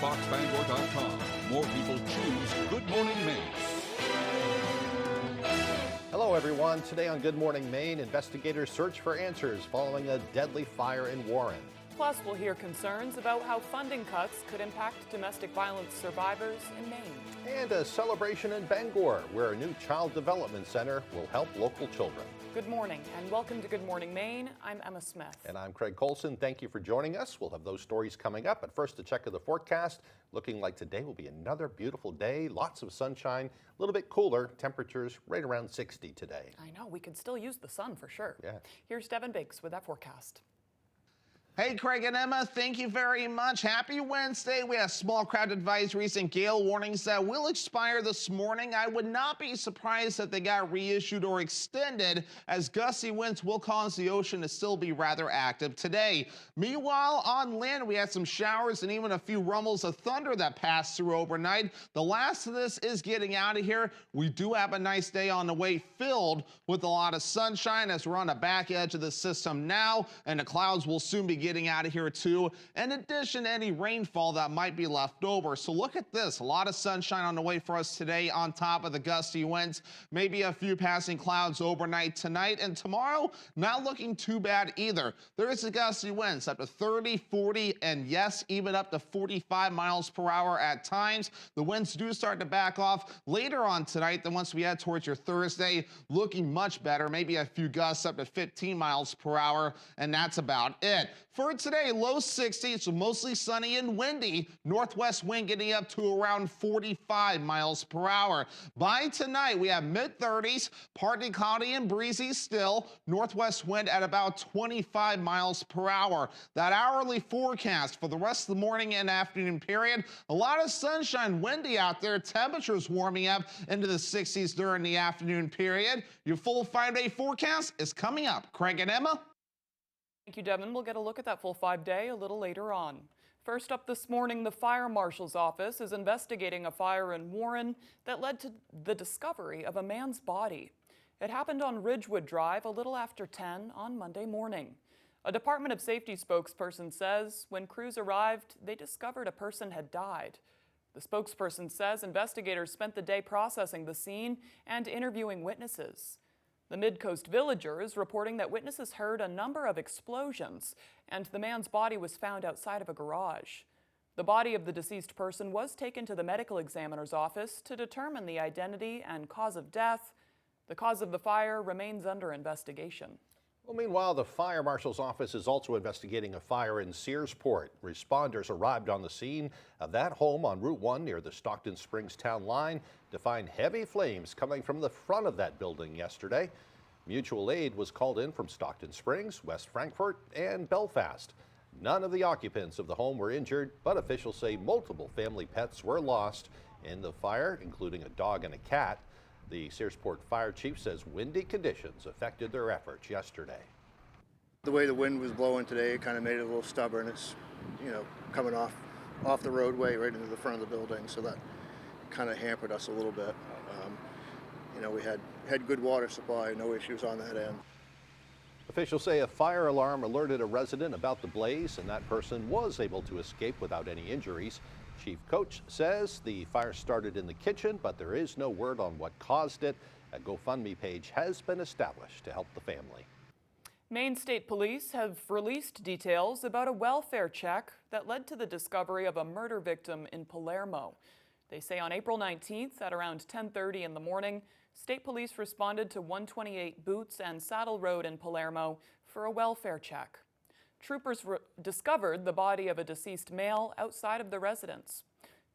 WFVXBangor.com. More people choose Good Morning Maine. Hello, everyone. Today on Good Morning Maine, investigators search for answers following a deadly fire in Warren. Plus, we'll hear concerns about how funding cuts could impact domestic violence survivors in Maine. And a celebration in Bangor, where a new child development center will help local children. Good morning and welcome to Good Morning Maine. I'm Emma Smith. And I'm Craig Colson. Thank you for joining us. We'll have those stories coming up. But first, a check of the forecast. Looking like today will be another beautiful day. Lots of sunshine, a little bit cooler. Temperatures right around 60 today. I know, we could still use the sun for sure. Yeah. Here's Devin Biggs with that forecast. Hey, Craig and Emma, thank you very much. Happy Wednesday. We have small crowd advisories and gale warnings that will expire this morning. I would not be surprised if they got reissued or extended, as gusty winds will cause the ocean to still be rather active today. Meanwhile, on land, we had some showers and even a few rumbles of thunder that passed through overnight. The last of this is getting out of here. We do have a nice day on the way, filled with a lot of sunshine as we're on the back edge of the system now, and the clouds will soon be getting out of here too, in addition to any rainfall that might be left over. So look at this, a lot of sunshine on the way for us today on top of the gusty winds, maybe a few passing clouds overnight tonight, and tomorrow not looking too bad either. There is a gusty winds up to 30, 40, and yes, even up to 45 miles per hour at times. The winds do start to back off later on tonight. Then once we head towards your Thursday, looking much better, maybe a few gusts up to 15 miles per hour, and that's about it. For today, low 60s, so mostly sunny and windy. Northwest wind getting up to around 45 miles per hour. By tonight, we have mid-30s, partly cloudy and breezy still. Northwest wind at about 25 miles per hour. That hourly forecast for the rest of the morning and afternoon period, a lot of sunshine, windy out there. Temperatures warming up into the 60s during the afternoon period. Your full 5-day forecast is coming up. Craig and Emma. Thank you, Devin. We'll get a look at that full 5-day a little later on. First up this morning, the Fire Marshal's Office is investigating a fire in Warren that led to the discovery of a man's body. It happened on Ridgewood Drive a little after 10 on Monday morning. A Department of Safety spokesperson says when crews arrived, they discovered a person had died. The spokesperson says investigators spent the day processing the scene and interviewing witnesses. The Mid-Coast Villager is reporting that witnesses heard a number of explosions and the man's body was found outside of a garage. The body of the deceased person was taken to the medical examiner's office to determine the identity and cause of death. The cause of the fire remains under investigation. Well, meanwhile, the Fire Marshal's Office is also investigating a fire in Searsport. Responders arrived on the scene of that home on Route 1 near the Stockton Springs town line to find heavy flames coming from the front of that building yesterday. Mutual aid was called in from Stockton Springs, West Frankfort, and Belfast. None of the occupants of the home were injured, but officials say multiple family pets were lost in the fire, including a dog and a cat. The Searsport fire chief says windy conditions affected their efforts yesterday. The way the wind was blowing today, it kind of made it a little stubborn. It's, coming off the roadway right into the front of the building, so that kind of hampered us a little bit. We had good water supply, no issues on that end. Officials say a fire alarm alerted a resident about the blaze, and that person was able to escape without any injuries. Chief Coach says the fire started in the kitchen, but there is no word on what caused it. A GoFundMe page has been established to help the family. Maine State Police have released details about a welfare check that led to the discovery of a murder victim in Palermo. They say on April 19th at around 10:30 in the morning, State Police responded to 128 Boots and Saddle Road in Palermo for a welfare check. Troopers discovered the body of a deceased male outside of the residence.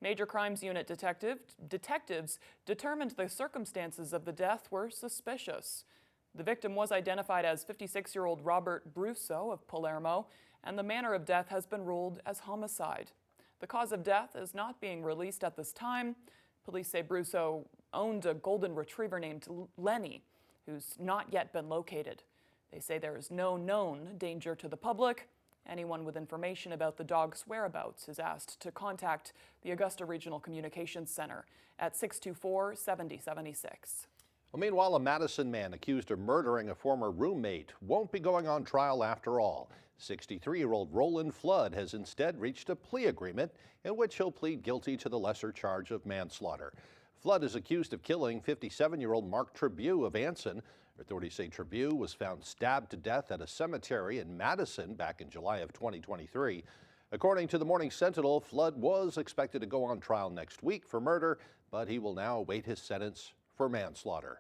Major Crimes Unit detectives determined the circumstances of the death were suspicious. The victim was identified as 56-year-old Robert Brusso of Palermo, and the manner of death has been ruled as homicide. The cause of death is not being released at this time. Police say Brusso owned a golden retriever named Lenny, who's not yet been located. They say there is no known danger to the public. Anyone with information about the dog's whereabouts is asked to contact the Augusta Regional Communications Center at 624-7076. Well, meanwhile, a Madison man accused of murdering a former roommate won't be going on trial after all. 63-year-old Roland Flood has instead reached a plea agreement in which he'll plead guilty to the lesser charge of manslaughter. Flood is accused of killing 57-year-old Mark Tribue of Anson. Authorities say Tribue was found stabbed to death at a cemetery in Madison back in July of 2023. According to the Morning Sentinel, Flood was expected to go on trial next week for murder, but he will now await his sentence for manslaughter.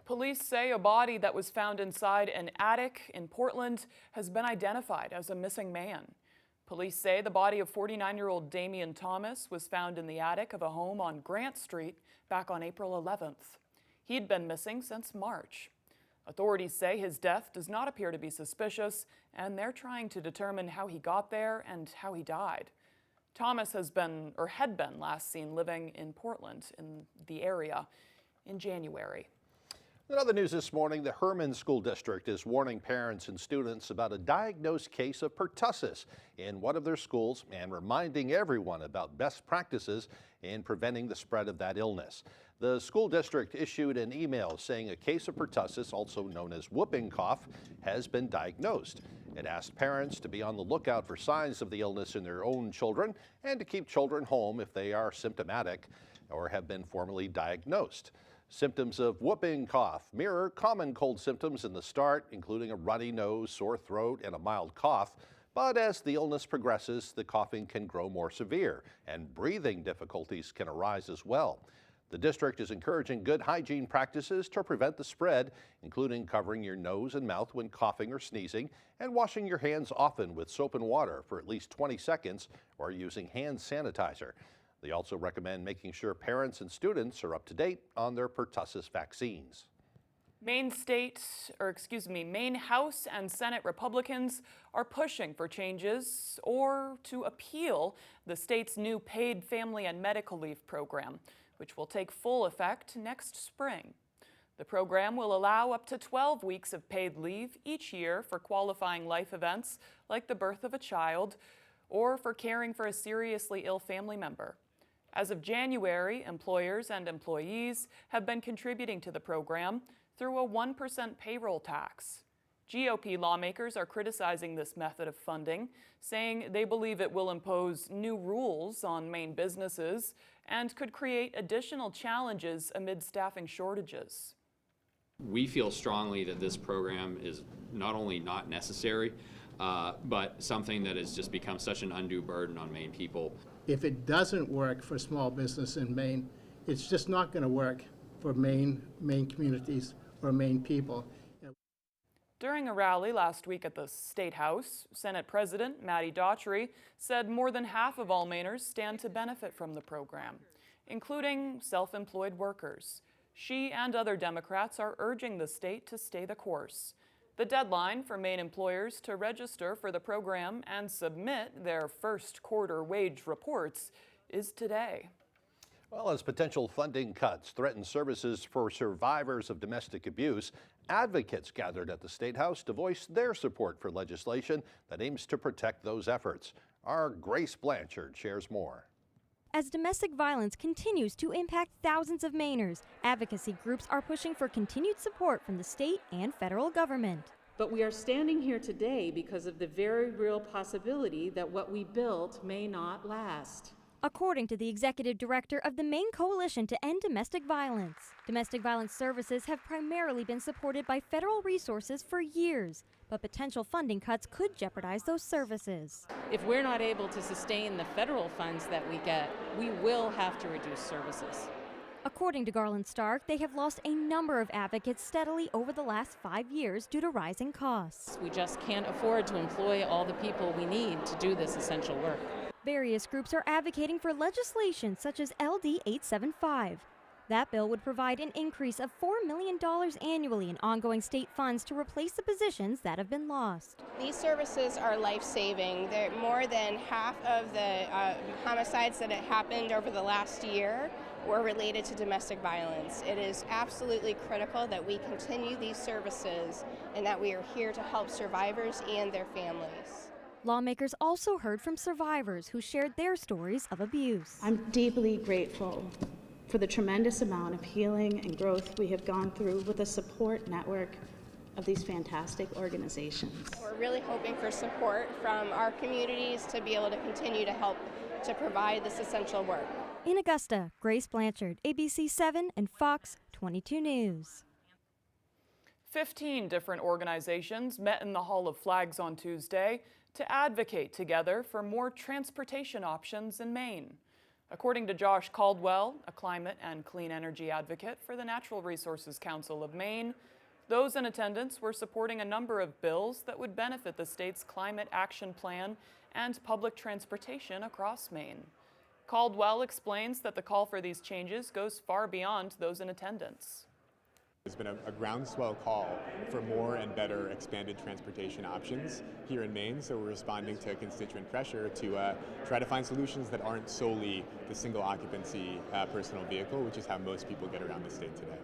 Police say a body that was found inside an attic in Portland has been identified as a missing man. Police say the body of 49-year-old Damian Thomas was found in the attic of a home on Grant Street back on April 11th. He'd been missing since March. Authorities say his death does not appear to be suspicious, and they're trying to determine how he got there and how he died. Thomas had been last seen living in Portland in the area in January. In other news this morning, the Herman School District is warning parents and students about a diagnosed case of pertussis in one of their schools and reminding everyone about best practices in preventing the spread of that illness. The school district issued an email saying a case of pertussis, also known as whooping cough, has been diagnosed. It asked parents to be on the lookout for signs of the illness in their own children and to keep children home if they are symptomatic or have been formally diagnosed. Symptoms of whooping cough mirror common cold symptoms in the start, including a runny nose, sore throat, and a mild cough. But as the illness progresses, the coughing can grow more severe, and breathing difficulties can arise as well. The district is encouraging good hygiene practices to prevent the spread, including covering your nose and mouth when coughing or sneezing, and washing your hands often with soap and water for at least 20 seconds, or using hand sanitizer. They also recommend making sure parents and students are up to date on their pertussis vaccines. Maine House and Senate Republicans are pushing for changes or to appeal the state's new paid family and medical leave program, which will take full effect next spring. The program will allow up to 12 weeks of paid leave each year for qualifying life events like the birth of a child or for caring for a seriously ill family member. As of January, employers and employees have been contributing to the program through a 1% payroll tax. GOP lawmakers are criticizing this method of funding, saying they believe it will impose new rules on Maine businesses and could create additional challenges amid staffing shortages. We feel strongly that this program is not only not necessary, but something that has just become such an undue burden on Maine people. If it doesn't work for small business in Maine, it's just not going to work for Maine communities or Maine people. During a rally last week at the State House, Senate President Matty Daughtry said more than half of all Mainers stand to benefit from the program, including self-employed workers. She and other Democrats are urging the state to stay the course. The deadline for Maine employers to register for the program and submit their first quarter wage reports is today. Well, as potential funding cuts threaten services for survivors of domestic abuse, advocates gathered at the State House to voice their support for legislation that aims to protect those efforts. Our Grace Blanchard shares more. As domestic violence continues to impact thousands of Mainers, advocacy groups are pushing for continued support from the state and federal government. But we are standing here today because of the very real possibility that what we built may not last. According to the executive director of the Maine Coalition to End Domestic Violence, domestic violence services have primarily been supported by federal resources for years, but potential funding cuts could jeopardize those services. If we're not able to sustain the federal funds that we get, we will have to reduce services. According to Garland Stark, they have lost a number of advocates steadily over the last 5 years due to rising costs. We just can't afford to employ all the people we need to do this essential work. Various groups are advocating for legislation such as LD 875. That bill would provide an increase of $4 million annually in ongoing state funds to replace the positions that have been lost. These services are life-saving. More than half of the homicides that have happened over the last year were related to domestic violence. It is absolutely critical that we continue these services and that we are here to help survivors and their families. Lawmakers also heard from survivors who shared their stories of abuse. I'm deeply grateful for the tremendous amount of healing and growth we have gone through with a support network of these fantastic organizations. We're really hoping for support from our communities to be able to continue to help to provide this essential work. In Augusta, Grace Blanchard, ABC 7 and Fox 22 News. 15 different organizations met in the Hall of Flags on Tuesday to advocate together for more transportation options in Maine. According to Josh Caldwell, a climate and clean energy advocate for the Natural Resources Council of Maine, those in attendance were supporting a number of bills that would benefit the state's climate action plan and public transportation across Maine. Caldwell explains that the call for these changes goes far beyond those in attendance. There's been a groundswell call for more and better expanded transportation options here in Maine, so we're responding to constituent pressure to try to find solutions that aren't solely the single occupancy personal vehicle, which is how most people get around the state today.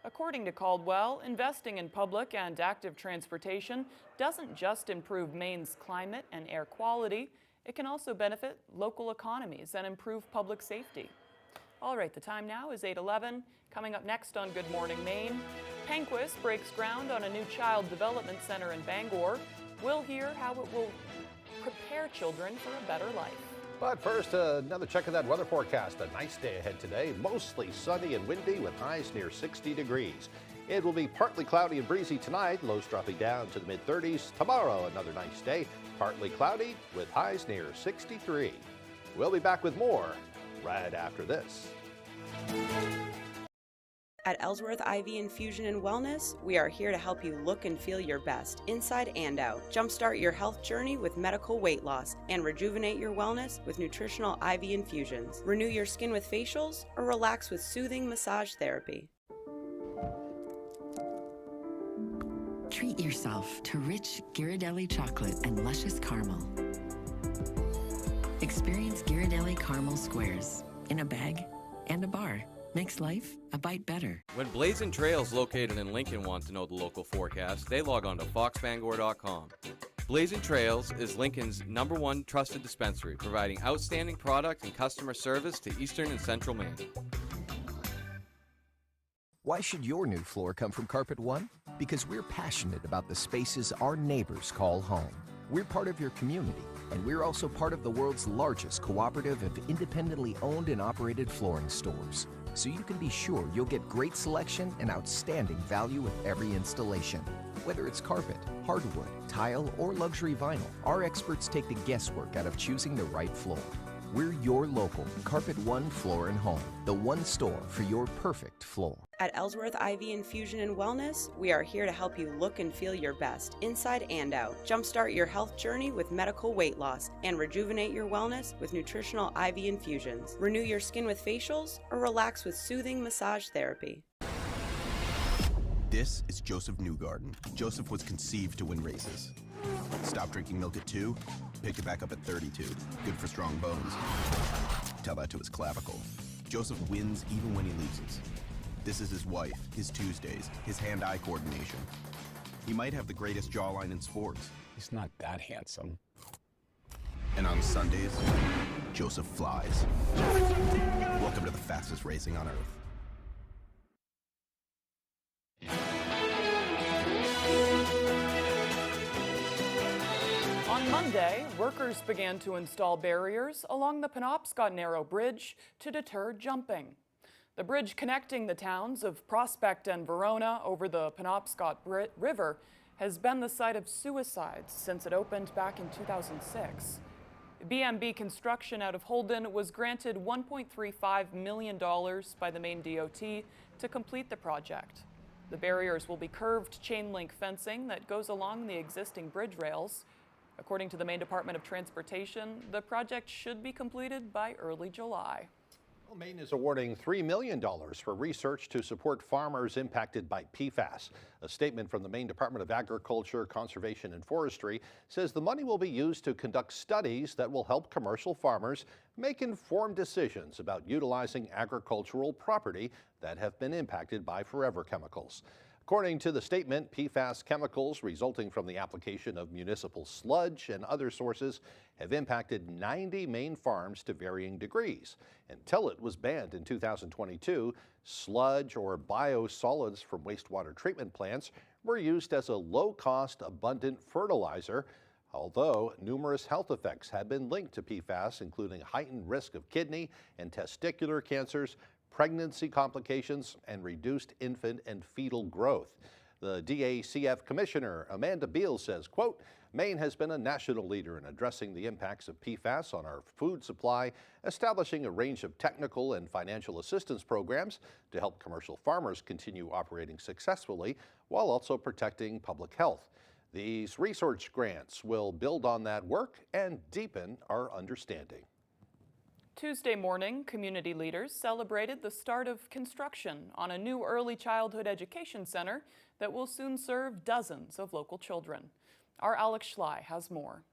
According to Caldwell, investing in public and active transportation doesn't just improve Maine's climate and air quality, it can also benefit local economies and improve public safety. All right, the time now is 8:11. Coming up next on Good Morning Maine, Penquist breaks ground on a new child development center in Bangor. We'll hear how it will prepare children for a better life. But first, another check of that weather forecast. A nice day ahead today. Mostly sunny and windy with highs near 60 degrees. It will be partly cloudy and breezy tonight, lows dropping down to the mid-30s. Tomorrow, another nice day. Partly cloudy with highs near 63. We'll be back with more right after this. At Ellsworth IV Infusion and Wellness, we are here to help you look and feel your best, inside and out. Jumpstart your health journey with medical weight loss and rejuvenate your wellness with nutritional IV infusions. Renew your skin with facials or relax with soothing massage therapy. Treat yourself to rich Ghirardelli chocolate and luscious caramel. Experience Ghirardelli caramel squares in a bag and a bar. Makes life a bite better. When Blazing Trails located in Lincoln want to know the local forecast, they log on to foxbangor.com. Blazing Trails is Lincoln's #1 trusted dispensary, providing outstanding product and customer service to Eastern and Central Maine. Why should your new floor come from Carpet One? Because we're passionate about the spaces our neighbors call home. We're part of your community, and we're also part of the world's largest cooperative of independently owned and operated flooring stores. So you can be sure you'll get great selection and outstanding value with every installation. Whether it's carpet, hardwood, tile, or luxury vinyl, our experts take the guesswork out of choosing the right floor. We're your local Carpet One Floor and Home, the one store for your perfect floor. At Ellsworth IV Infusion and Wellness, we are here to help you look and feel your best, inside and out. Jumpstart your health journey with medical weight loss and rejuvenate your wellness with nutritional IV infusions. Renew your skin with facials or relax with soothing massage therapy. This is Joseph Newgarden. Joseph was conceived to win races. Stopped drinking milk at 2, picked it back up at 32. Good for strong bones. Tell that to his clavicle. Joseph wins even when he loses. This is his wife, his Tuesdays, his hand-eye coordination. He might have the greatest jawline in sports. He's not that handsome. And on Sundays, Joseph flies. Welcome to the fastest racing on Earth. On Monday, workers began to install barriers along the Penobscot Narrow Bridge to deter jumping. The bridge connecting the towns of Prospect and Verona over the Penobscot River has been the site of suicides since it opened back in 2006. BMB Construction out of Holden was granted $1.35 million by the Maine DOT to complete the project. The barriers will be curved chain link fencing that goes along the existing bridge rails. According to the Maine Department of Transportation, the project should be completed by early July. Well, Maine is awarding $3 million for research to support farmers impacted by PFAS. A statement from the Maine Department of Agriculture, Conservation and Forestry says the money will be used to conduct studies that will help commercial farmers make informed decisions about utilizing agricultural property that have been impacted by forever chemicals. According to the statement, PFAS chemicals resulting from the application of municipal sludge and other sources have impacted 90 Maine farms to varying degrees. Until it was banned in 2022, sludge or biosolids from wastewater treatment plants were used as a low-cost, abundant fertilizer, although numerous health effects have been linked to PFAS, including heightened risk of kidney and testicular cancers, pregnancy complications, and reduced infant and fetal growth. The DACF Commissioner, Amanda Beal, says, quote, Maine has been a national leader in addressing the impacts of PFAS on our food supply, establishing a range of technical and financial assistance programs to help commercial farmers continue operating successfully while also protecting public health. These research grants will build on that work and deepen our understanding. Tuesday morning, community leaders celebrated the start of construction on a new early childhood education center that will soon serve dozens of local children. Our Alex Schley has more.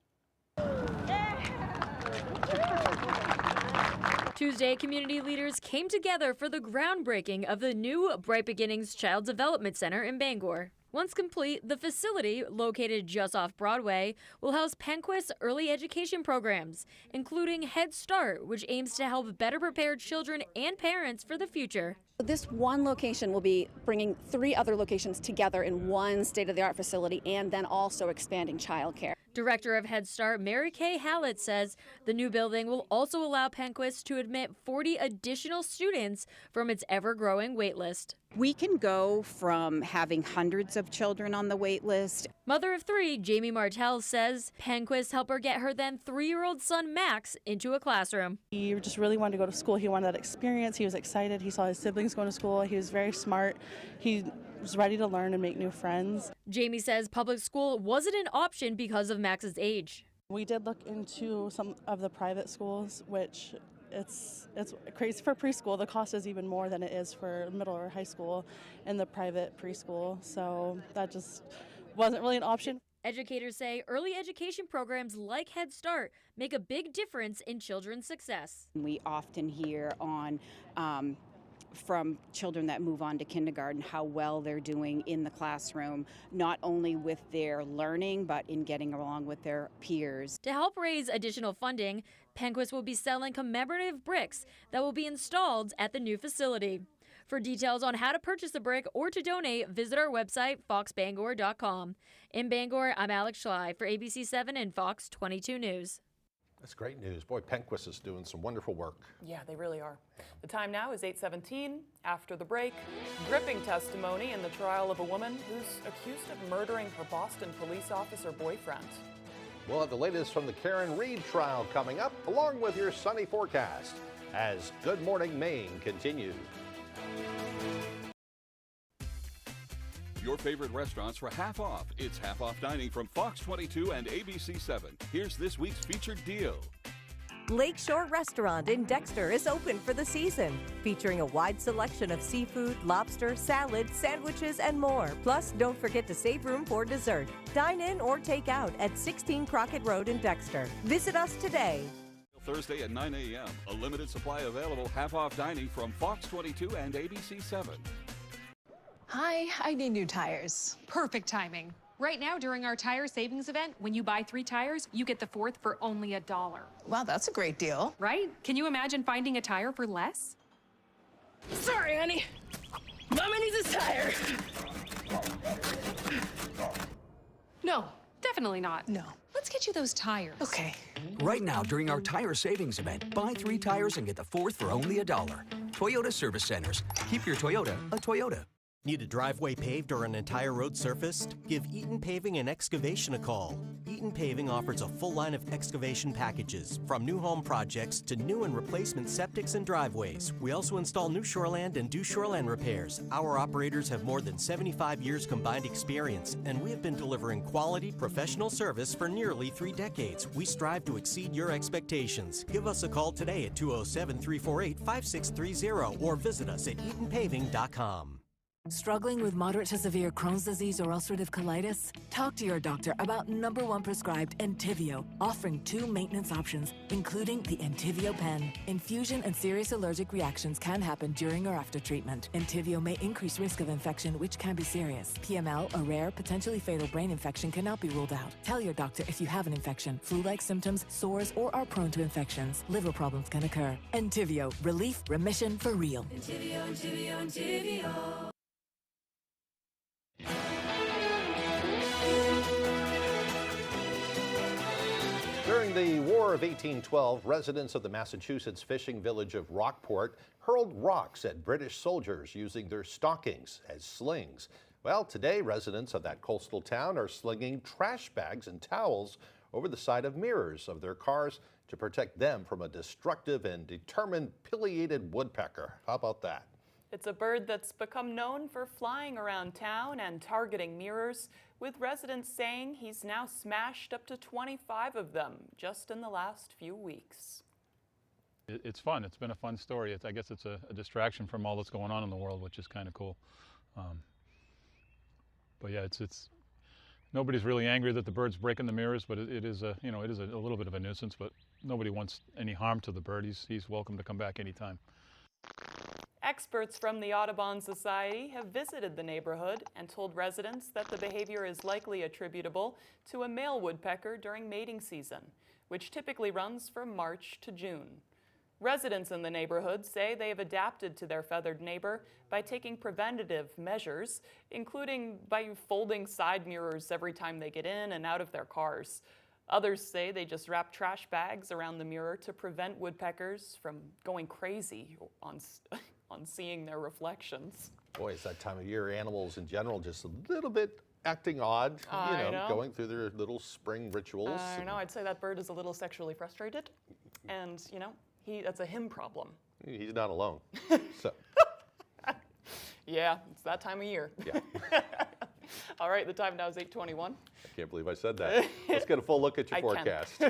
Tuesday, community leaders came together for the groundbreaking of the new Bright Beginnings Child Development Center in Bangor. Once complete, the facility, located just off Broadway, will house Penquist's early education programs, including Head Start, which aims to help better prepare children and parents for the future. This one location will be bringing 3 other locations together in one state-of-the-art facility and then also expanding childcare. Director of Head Start, Mary Kay Hallett, says the new building will also allow Penquist to admit 40 additional students from its ever-growing wait list. We can go from having hundreds of children on the wait list. Mother of 3, Jamie Martell, says Penquist helped her get her then 3-year-old son Max into a classroom. He just really wanted to go to school. He wanted that experience. He was excited. He saw his siblings going to school. He was very smart. He was ready to learn and make new friends. Jamie says public school wasn't an option because of Max's age. We did look into some of the private schools, which it's crazy for preschool. The cost is even more than it is for middle or high school in the private preschool. So that just wasn't really an option. Educators say early education programs like Head Start make a big difference in children's success. We often hear from children that move on to kindergarten how well they're doing in the classroom, not only with their learning, but in getting along with their peers. To help raise additional funding, Penquist will be selling commemorative bricks that will be installed at the new facility. For details on how to purchase a brick or to donate, visit our website, foxbangor.com. In Bangor, I'm Alex Schley for ABC 7 and Fox 22 News. That's great news. Boy, Penquist is doing some wonderful work. Yeah, they really are. The time now is 8:17. After the break, gripping testimony in the trial of a woman who's accused of murdering her Boston police officer boyfriend. We'll have the latest from the Karen Reed trial coming up, along with your sunny forecast, as Good Morning Maine continues. Your favorite restaurants for half off. It's half off dining from Fox 22 and ABC 7. Here's this week's featured deal. Lakeshore Restaurant in Dexter is open for the season, featuring a wide selection of seafood, lobster, salad, sandwiches, and more. Plus, don't forget to save room for dessert. Dine in or take out at 16 Crockett Road in Dexter. Visit us today. Thursday at 9 a.m. A limited supply available half off dining from Fox 22 and ABC 7. Hi, I need new tires. Perfect timing. Right now, during our tire savings event, when you buy 3 tires, you get the 4th for only $1. Wow, that's a great deal. Right? Can you imagine finding a tire for less? Sorry, honey. Mama needs a tire. No, definitely not. No. Let's get you those tires. Okay. Right now, during our tire savings event, buy 3 tires and get the 4th for only $1. Toyota Service Centers. Keep your Toyota a Toyota. Need a driveway paved or an entire road surfaced? Give Eaton Paving and Excavation a call. Eaton Paving offers a full line of excavation packages, from new home projects to new and replacement septics and driveways. We also install new shoreland and do shoreland repairs. Our operators have more than 75 years combined experience, and we have been delivering quality, professional service for nearly 3 decades. We strive to exceed your expectations. Give us a call today at 207-348-5630 or visit us at eatonpaving.com. Struggling with moderate to severe Crohn's disease or ulcerative colitis? Talk to your doctor about #1 prescribed Entyvio, offering 2 maintenance options, including the Entyvio pen. Infusion and serious allergic reactions can happen during or after treatment. Entyvio may increase risk of infection, which can be serious. PML, a rare, potentially fatal brain infection, cannot be ruled out. Tell your doctor if you have an infection, flu-like symptoms, sores, or are prone to infections. Liver problems can occur. Entyvio, relief, remission for real. Entyvio, Entyvio, Entyvio. During the War of 1812, residents of the Massachusetts fishing village of Rockport hurled rocks at British soldiers using their stockings as slings. Well, today residents of that coastal town are slinging trash bags and towels over the side of mirrors of their cars to protect them from a destructive and determined pileated woodpecker. How about that? It's a bird that's become known for flying around town and targeting mirrors, with residents saying he's now smashed up to 25 of them just in the last few weeks. It's fun. It's been a fun story. I guess it's a distraction from all that's going on in the world, which is kind of cool. But yeah, it's nobody's really angry that the bird's breaking the mirrors, but it is a little bit of a nuisance. But nobody wants any harm to the bird. He's welcome to come back anytime. Experts from the Audubon Society have visited the neighborhood and told residents that the behavior is likely attributable to a male woodpecker during mating season, which typically runs from March to June. Residents in the neighborhood say they have adapted to their feathered neighbor by taking preventative measures, including by folding side mirrors every time they get in and out of their cars. Others say they just wrap trash bags around the mirror to prevent woodpeckers from going crazy on seeing their reflections. Boy, it's that time of year. Animals in general just a little bit acting odd, going through their little spring rituals. I know. I'd say that bird is a little sexually frustrated, and that's a him problem. He's not alone. So. Yeah, it's that time of year. Yeah. All right, the time now is 8:21. I can't believe I said that. Let's get a full look at your forecast.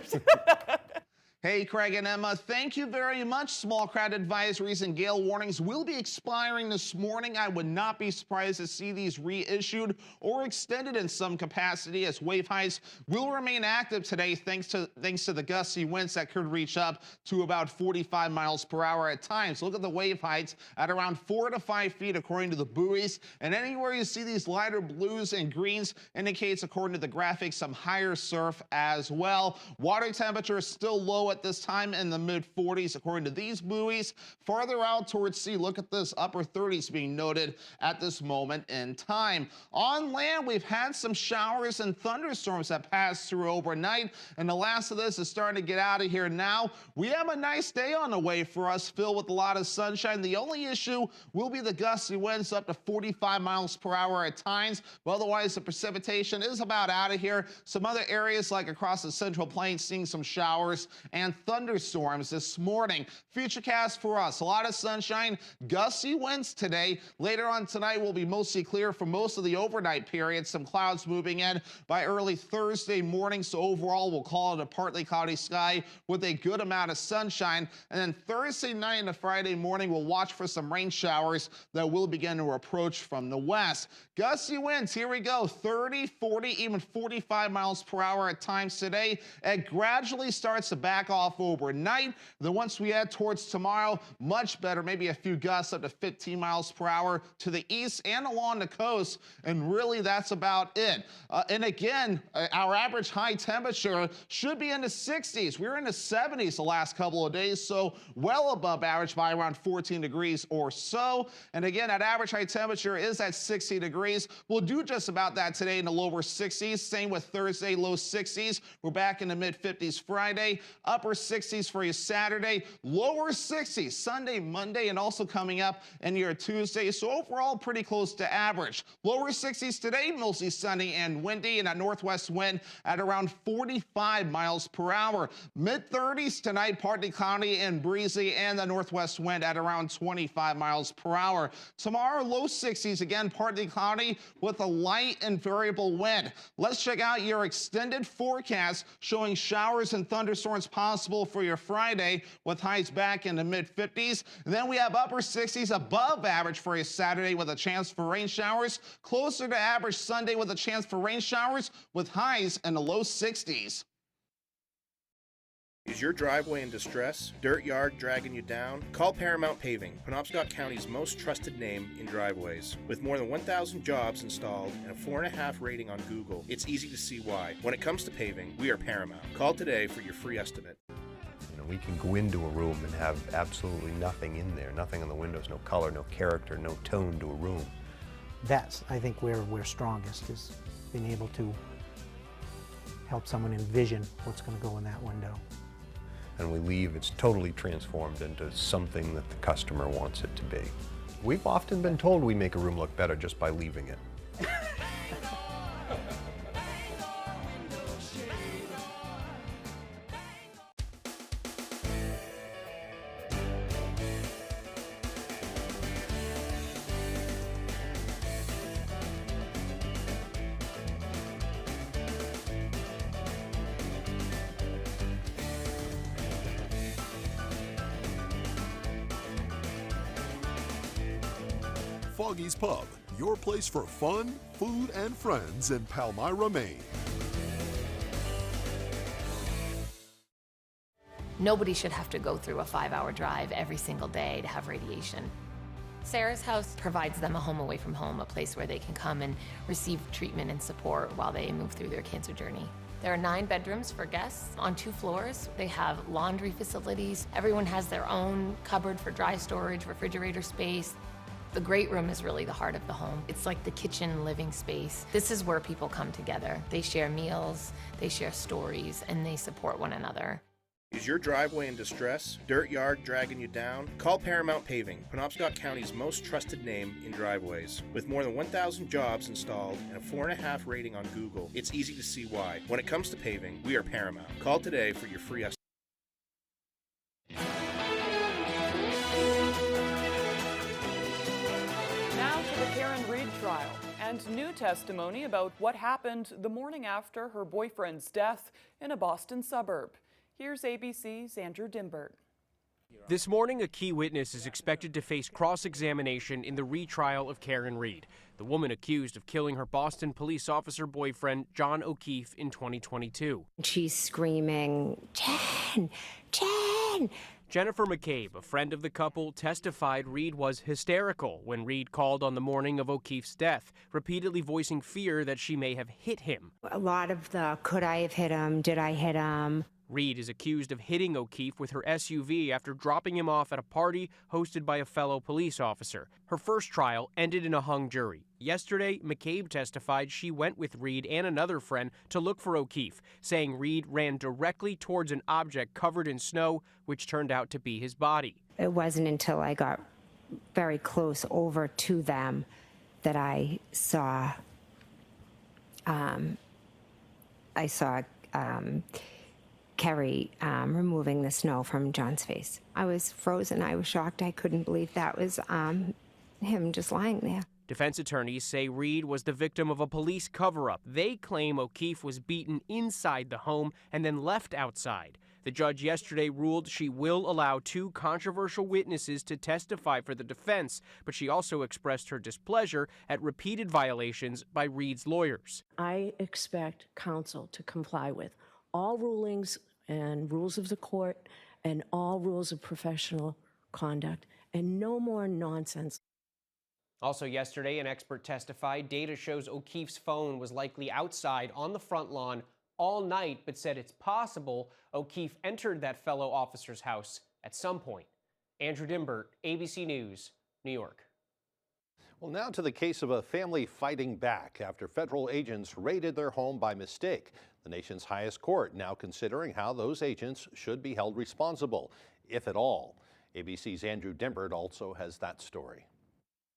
Hey, Craig and Emma, thank you very much. Small crowd advisories and gale warnings will be expiring this morning. I would not be surprised to see these reissued or extended in some capacity, as wave heights will remain active today thanks to the gusty winds that could reach up to about 45 miles per hour at times. Look at the wave heights at around 4 to 5 feet according to the buoys, and anywhere you see these lighter blues and greens indicates, according to the graphics, some higher surf as well. Water temperature is still low at this time in the mid-40s according to these buoys. Farther out towards sea, look at this, upper 30s being noted at this moment in time. On land, we've had some showers and thunderstorms that passed through overnight, and the last of this is starting to get out of here now. We have a nice day on the way for us, filled with a lot of sunshine. The only issue will be the gusty winds up to 45 miles per hour at times, but otherwise the precipitation is about out of here. Some other areas like across the Central Plains seeing some showers and thunderstorms this morning. Futurecast for us, a lot of sunshine, gusty winds today. Later on tonight will be mostly clear for most of the overnight period. Some clouds moving in by early Thursday morning, so overall we'll call it a partly cloudy sky with a good amount of sunshine. And then Thursday night into Friday morning, we'll watch for some rain showers that will begin to approach from the west. Gusty winds, here we go, 30, 40, even 45 miles per hour at times today. It gradually starts to back off overnight. Then once we head towards tomorrow, much better, maybe a few gusts up to 15 miles per hour to the east and along the coast, and really that's about it. And again, our average high temperature should be in the 60s. We were in the 70s the last couple of days, so well above average by around 14 degrees or so. And again, that average high temperature is at 60 degrees. We'll do just about that today in the lower 60s. Same with Thursday, low 60s. We're back in the mid 50s Friday, upper 60s for you Saturday, lower 60s Sunday, Monday, and also coming up in your Tuesday. So overall, pretty close to average. Lower 60s today, mostly sunny and windy, and a northwest wind at around 45 miles per hour. Mid 30s tonight, partly cloudy and breezy, and the northwest wind at around 25 miles per hour. Tomorrow, low 60s again, partly cloudy with a light and variable wind. Let's check out your extended forecast showing showers and thunderstorms possible possible for your Friday with highs back in the mid-50s. Then we have upper 60s above average for your Saturday with a chance for rain showers. Closer to average Sunday with a chance for rain showers with highs in the low 60s. Is your driveway in distress? Dirt yard dragging you down? Call Paramount Paving, Penobscot County's most trusted name in driveways. With more than 1,000 jobs installed and a 4.5 rating on Google, it's easy to see why. When it comes to paving, we are Paramount. Call today for your free estimate. We can go into a room and have absolutely nothing in there, nothing on the windows, no color, no character, no tone to a room. That's, I think, where we're strongest, is being able to help someone envision what's going to go in that window. And we leave, it's totally transformed into something that the customer wants it to be. We've often been told we make a room look better just by leaving it. Foggy's Pub, your place for fun, food, and friends in Palmyra, Maine. Nobody should have to go through a 5-hour drive every single day to have radiation. Sarah's House provides them a home away from home, a place where they can come and receive treatment and support while they move through their cancer journey. There are 9 bedrooms for guests on 2 floors. They have laundry facilities. Everyone has their own cupboard for dry storage, refrigerator space. The great room is really the heart of the home. It's like the kitchen living space. This is where people come together. They share meals, they share stories, and they support one another. Is your driveway in distress? Dirt yard dragging you down? Call Paramount Paving, Penobscot County's most trusted name in driveways. With more than 1,000 jobs installed and a 4.5 rating on Google, it's easy to see why. When it comes to paving, we are Paramount. Call today for your free estimate. Now to the Karen Reed trial and new testimony about what happened the morning after her boyfriend's death in a Boston suburb. Here's ABC's Andrew Dimbert. This morning, a key witness is expected to face cross-examination in the retrial of Karen Reed, the woman accused of killing her Boston police officer boyfriend, John O'Keefe, in 2022. She's screaming, "Jen! Jen!" Jennifer McCabe, a friend of the couple, testified Reed was hysterical when Reed called on the morning of O'Keefe's death, repeatedly voicing fear that she may have hit him. A lot of the, could I have hit him? Did I hit him? Reed is accused of hitting O'Keefe with her SUV after dropping him off at a party hosted by a fellow police officer. Her first trial ended in a hung jury. Yesterday, McCabe testified she went with Reed and another friend to look for O'Keefe, saying Reed ran directly towards an object covered in snow, which turned out to be his body. It wasn't until I got very close over to them that I saw Kerry removing the snow from John's face. I was frozen. I was shocked. I couldn't believe that was him just lying there. Defense attorneys say Reed was the victim of a police cover-up. They claim O'Keefe was beaten inside the home and then left outside. The judge yesterday ruled she will allow 2 controversial witnesses to testify for the defense, but she also expressed her displeasure at repeated violations by Reed's lawyers. I expect counsel to comply with all rulings and rules of the court and all rules of professional conduct, and no more nonsense. Also yesterday, an expert testified data shows O'Keefe's phone was likely outside on the front lawn all night, but said it's possible O'Keefe entered that fellow officer's house at some point. Andrew Dimbert, ABC News, New York. Well, now to the case of a family fighting back after federal agents raided their home by mistake. The nation's highest court now considering how those agents should be held responsible, if at all. ABC's Andrew Dimbert also has that story.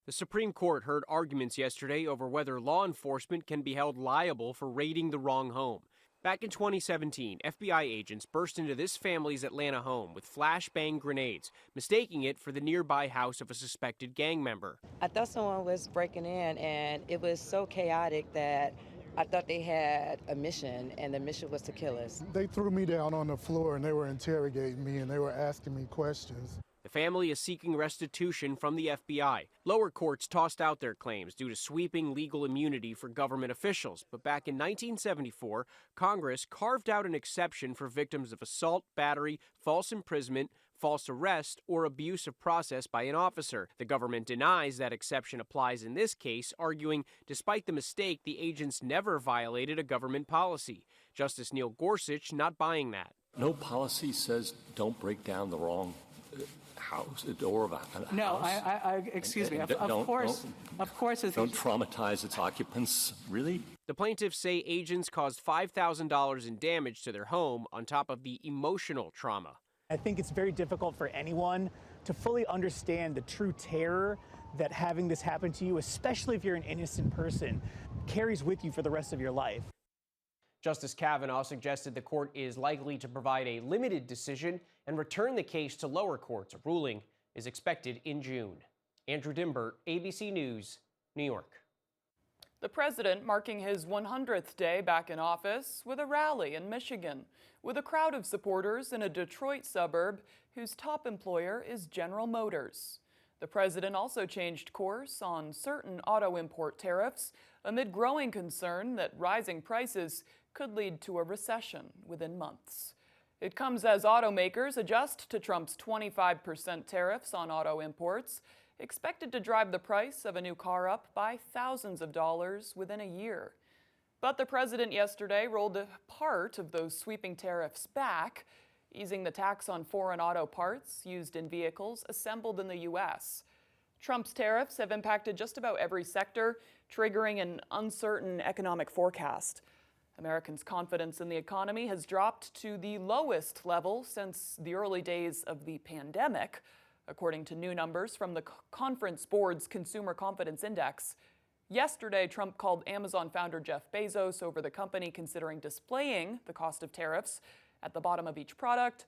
The Supreme Court heard arguments yesterday over whether law enforcement can be held liable for raiding the wrong home. Back in 2017, FBI agents burst into this family's Atlanta home with flashbang grenades, mistaking it for the nearby house of a suspected gang member. I thought someone was breaking in, and it was so chaotic that I thought they had a mission, and the mission was to kill us. They threw me down on the floor and they were interrogating me and they were asking me questions. The family is seeking restitution from the FBI. Lower courts tossed out their claims due to sweeping legal immunity for government officials. But back in 1974, Congress carved out an exception for victims of assault, battery, false imprisonment, false arrest, or abuse of process by an officer. The government denies that exception applies in this case, arguing despite the mistake, the agents never violated a government policy. Justice Neil Gorsuch not buying that. No policy says don't break down the wrong house, a door of a house. No, excuse me. Of course. Don't traumatize its occupants. Really? The plaintiffs say agents caused $5,000 in damage to their home on top of the emotional trauma. I think it's very difficult for anyone to fully understand the true terror that having this happen to you, especially if you're an innocent person, carries with you for the rest of your life. Justice Kavanaugh suggested the court is likely to provide a limited decision and return the case to lower courts. A ruling is expected in June. Andrew Dimbert, ABC News, New York. The president marking his 100th day back in office with a rally in Michigan, with a crowd of supporters in a Detroit suburb whose top employer is General Motors. The president also changed course on certain auto import tariffs amid growing concern that rising prices could lead to a recession within months. It comes as automakers adjust to Trump's 25% tariffs on auto imports, expected to drive the price of a new car up by thousands of dollars within a year. But the president yesterday rolled a part of those sweeping tariffs back, easing the tax on foreign auto parts used in vehicles assembled in the U.S. Trump's tariffs have impacted just about every sector, triggering an uncertain economic forecast. Americans' confidence in the economy has dropped to the lowest level since the early days of the pandemic, according to new numbers from the Conference Board's Consumer Confidence Index. Yesterday, Trump called Amazon founder Jeff Bezos over the company considering displaying the cost of tariffs at the bottom of each product.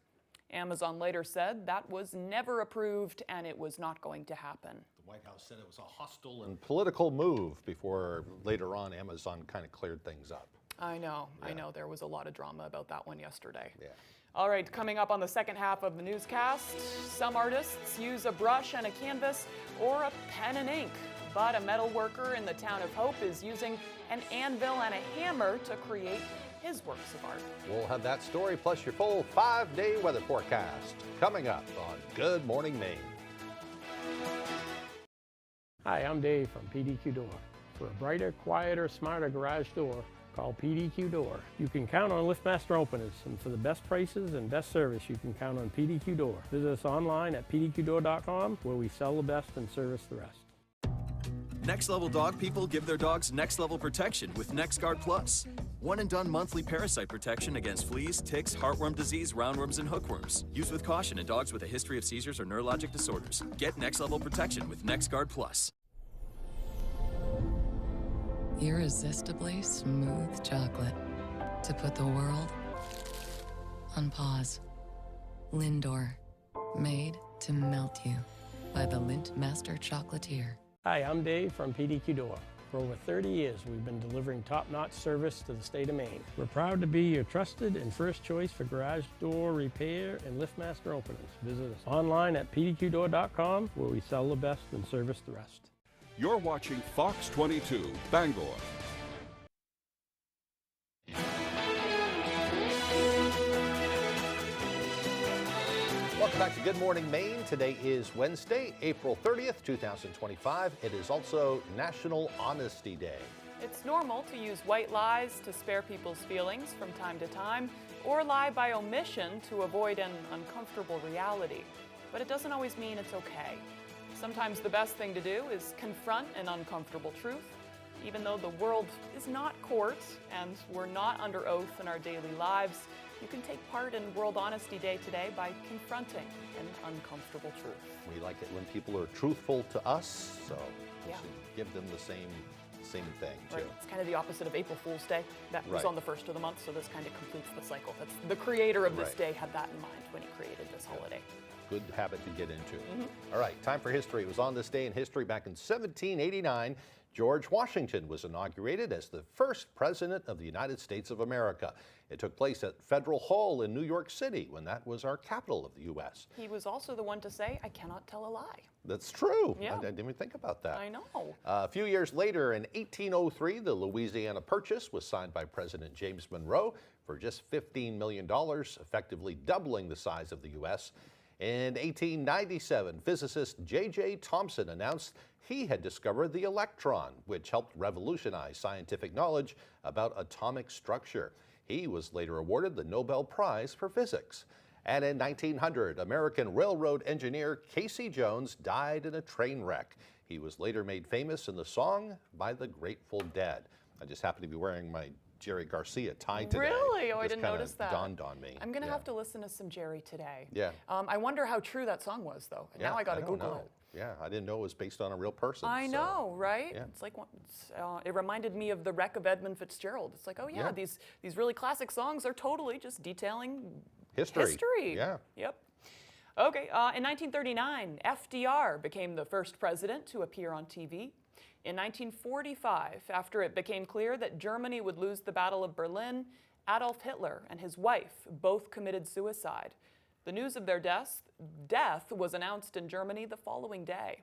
Amazon later said that was never approved and it was not going to happen. The White House said it was a hostile and political move before later on Amazon kind of cleared things up. I know. There was a lot of drama about that one yesterday. Yeah. All right, coming up on the second half of the newscast, some artists use a brush and a canvas or a pen and ink, but a metal worker in the town of Hope is using an anvil and a hammer to create his works of art. We'll have that story plus your full 5-day weather forecast coming up on Good Morning Maine. Hi, I'm Dave from PDQ Door. For a brighter, quieter, smarter garage door, call PDQ Door. You can count on LiftMaster openers, and for the best prices and best service, you can count on PDQ Door. Visit us online at pdqdoor.com, where we sell the best and service the rest. Next Level dog people give their dogs next level protection with NexGuard Plus. One and done monthly parasite protection against fleas, ticks, heartworm disease, roundworms, and hookworms. Used with caution in dogs with a history of seizures or neurologic disorders. Get next level protection with NexGuard Plus. Irresistibly smooth chocolate to put the world on pause. Lindor, made to melt you by the Lindt Master Chocolatier. Hi, I'm Dave from PDQ Door. For over 30 years, we've been delivering top-notch service to the state of Maine. We're proud to be your trusted and first choice for garage door repair and LiftMaster openers. Visit us online at pdqdoor.com, where we sell the best and service the rest. You're watching Fox 22, Bangor. Welcome back to Good Morning Maine. Today is Wednesday, April 30th, 2025. It is also National Honesty Day. It's normal to use white lies to spare people's feelings from time to time, or lie by omission to avoid an uncomfortable reality. But it doesn't always mean it's okay. Sometimes the best thing to do is confront an uncomfortable truth. Even though the world is not court and we're not under oath in our daily lives, you can take part in World Honesty Day today by confronting an uncomfortable truth. We like it when people are truthful to us, so we Yeah. should give them the same thing, too. Right. It's kind of the opposite of April Fool's Day. That was on the first of the month, so this kind of completes the cycle. That's the creator of this day had that in mind when he created this holiday. Good habit to get into. All right, time for history. It was on this day in history back in 1789. George Washington was inaugurated as the first president of the United States of America. It took place at Federal Hall in New York City when that was our capital of the U.S. He was also the one to say, "I cannot tell a lie." That's true. Yeah. I didn't even think about that. I know. A few years later, in 1803, the Louisiana Purchase was signed by President James Monroe for just $15 million, effectively doubling the size of the U.S. In 1897, physicist J.J. Thomson announced he had discovered the electron, which helped revolutionize scientific knowledge about atomic structure. He was later awarded the Nobel Prize for Physics. And in 1900, American railroad engineer Casey Jones died in a train wreck. He was later made famous in the song by the Grateful Dead. I just happen to be wearing my Jerry Garcia tie today. Really? Oh, I Just didn't kinda notice that. Dawned on me. I'm going to have to listen to some Jerry today. Yeah. I wonder how true that song was, though. Yeah, Now I got to don't Google know. it. Yeah, I didn't know it was based on a real person. I so. know, right? Yeah. It's like it reminded me of the wreck of Edmund Fitzgerald. It's like, oh yeah, these really classic songs are totally just detailing history. Yeah. Yep. Okay. In 1939, FDR became the first president to appear on TV. In 1945, after it became clear that Germany would lose the Battle of Berlin, Adolf Hitler and his wife both committed suicide. The news of their death was announced in Germany the following day.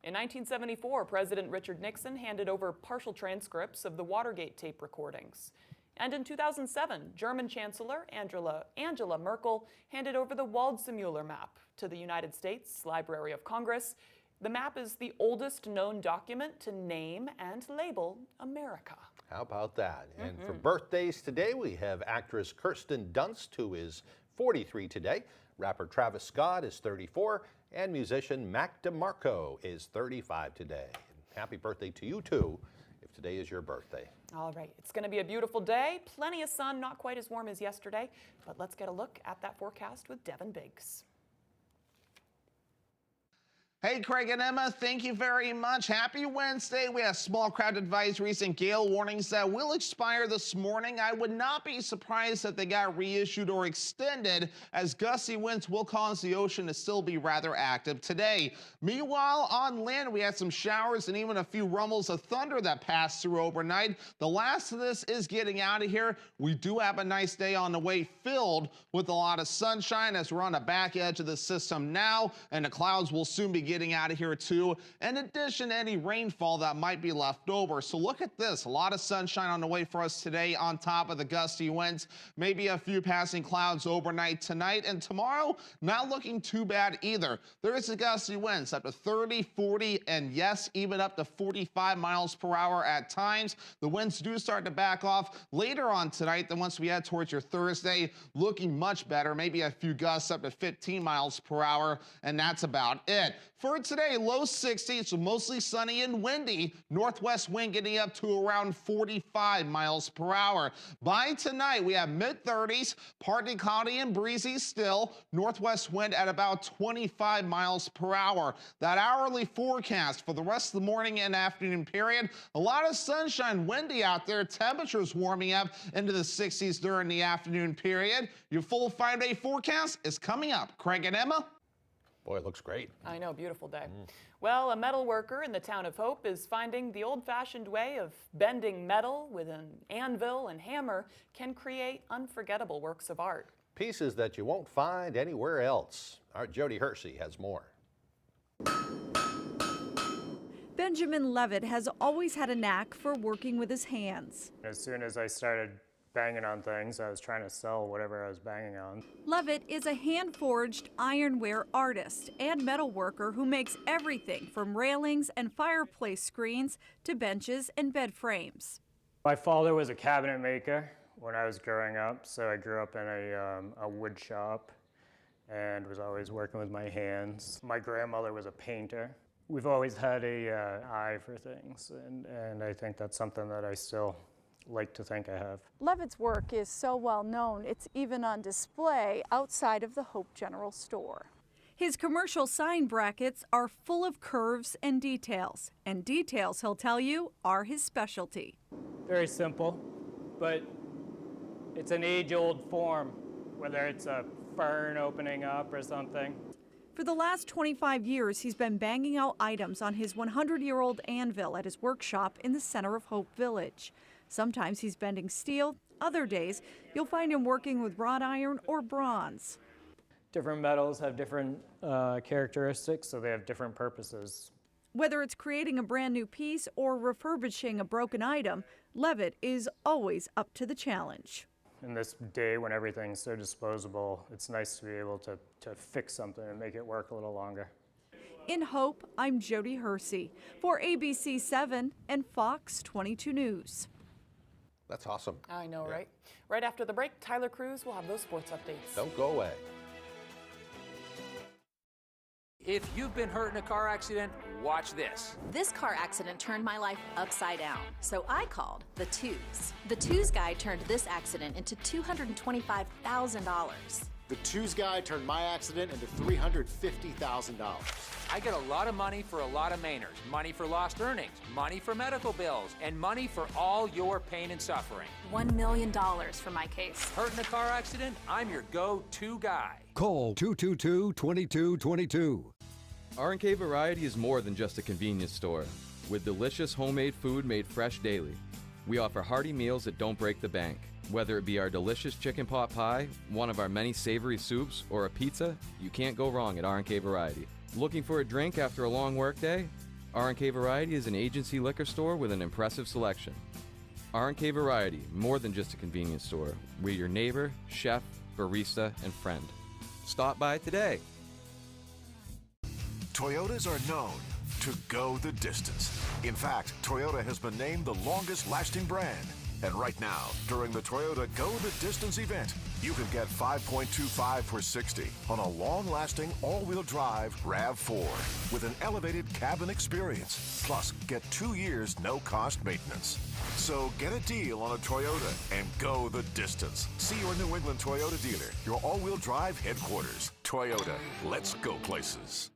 In 1974, President Richard Nixon handed over partial transcripts of the Watergate tape recordings. And in 2007, German Chancellor Angela Merkel handed over the Waldseemüller map to the United States Library of Congress. The map is the oldest known document to name and label America. How about that? And for birthdays today, we have actress Kirsten Dunst, who is 43 today. Rapper Travis Scott is 34, and musician Mac DeMarco is 35 today. Happy birthday to you too, if today is your birthday. All right, it's going to be a beautiful day. Plenty of sun, not quite as warm as yesterday, but let's get a look at that forecast with Devin Biggs. Hey, Craig and Emma, thank you very much. Happy Wednesday. We have small crowd advisories and gale warnings that will expire this morning. I would not be surprised if they got reissued or extended, as gusty winds will cause the ocean to still be rather active today. Meanwhile, on land, we had some showers and even a few rumbles of thunder that passed through overnight. The last of this is getting out of here. We do have a nice day on the way, filled with a lot of sunshine, as we're on the back edge of the system now, and the clouds will soon be getting out of here too, in addition to any rainfall that might be left over. So look at this, a lot of sunshine on the way for us today on top of the gusty winds, maybe a few passing clouds overnight tonight, and tomorrow not looking too bad either. There is the gusty winds up to 30, 40, and yes, even up to 45 miles per hour at times. The winds do start to back off later on tonight, then once we head towards your Thursday, looking much better, maybe a few gusts up to 15 miles per hour, and that's about it. For today, low 60s, so mostly sunny and windy. Northwest wind getting up to around 45 miles per hour. By tonight, we have mid-30s, partly cloudy and breezy still. Northwest wind at about 25 miles per hour. That hourly forecast for the rest of the morning and afternoon period, a lot of sunshine, windy out there. Temperatures warming up into the 60s during the afternoon period. Your full 5-day forecast is coming up. Craig and Emma? Boy, it looks great. I know, beautiful day. Well, a metal worker in the town of Hope is finding the old-fashioned way of bending metal with an anvil and hammer can create unforgettable works of art. Pieces that you won't find anywhere else. Our Jody Hersey has more. Benjamin Levitt has always had a knack for working with his hands. As soon as I started banging on things, I was trying to sell whatever I was banging on. Levitt is a hand-forged ironware artist and metal worker who makes everything from railings and fireplace screens to benches and bed frames. My father was a cabinet maker when I was growing up, so I grew up in a wood shop and was always working with my hands. My grandmother was a painter. We've always had a eye for things, and I think that's something that I still like to think I have. Levitt's work is so well known, it's even on display outside of the Hope General Store. His commercial sign brackets are full of curves and details he'll tell you are his specialty. Very simple, but it's an age-old form, whether it's a fern opening up or something. For the last 25 years, he's been banging out items on his 100-year-old anvil at his workshop in the center of Hope Village. Sometimes he's bending steel. Other days, you'll find him working with wrought iron or bronze. Different metals have different characteristics, so they have different purposes. Whether it's creating a brand new piece or refurbishing a broken item, Levitt is always up to the challenge. In this day when everything's so disposable, it's nice to be able to fix something and make it work a little longer. In Hope, I'm Jody Hersey for ABC 7 and Fox 22 News. That's awesome. I know, right? Right after the break, Tyler Cruz will have those sports updates. Don't go away. If you've been hurt in a car accident, watch this. This car accident turned my life upside down, so I called the Twos. The Twos guy turned this accident into $225,000. The Twos guy turned my accident into $350,000. I get a lot of money for a lot of Mainers. Money for lost earnings, money for medical bills, and money for all your pain and suffering. $1 million for my case. Hurt in a car accident? I'm your go-to guy. Call 222-2222. R&K Variety is more than just a convenience store. With delicious homemade food made fresh daily, we offer hearty meals that don't break the bank. Whether it be our delicious chicken pot pie, one of our many savory soups, or a pizza, you can't go wrong at R&K Variety. Looking for a drink after a long workday? R&K Variety is an agency liquor store with an impressive selection. R&K Variety, more than just a convenience store. We're your neighbor, chef, barista, and friend. Stop by today. Toyotas are known to go the distance. In fact, Toyota has been named the longest lasting brand. And right now, during the Toyota Go the Distance event, you can get 5.25 for 60 on a long-lasting all-wheel drive RAV4 with an elevated cabin experience. Plus, get 2 years no-cost maintenance. So get a deal on a Toyota and go the distance. See your New England Toyota dealer, your all-wheel drive headquarters. Toyota, let's go places.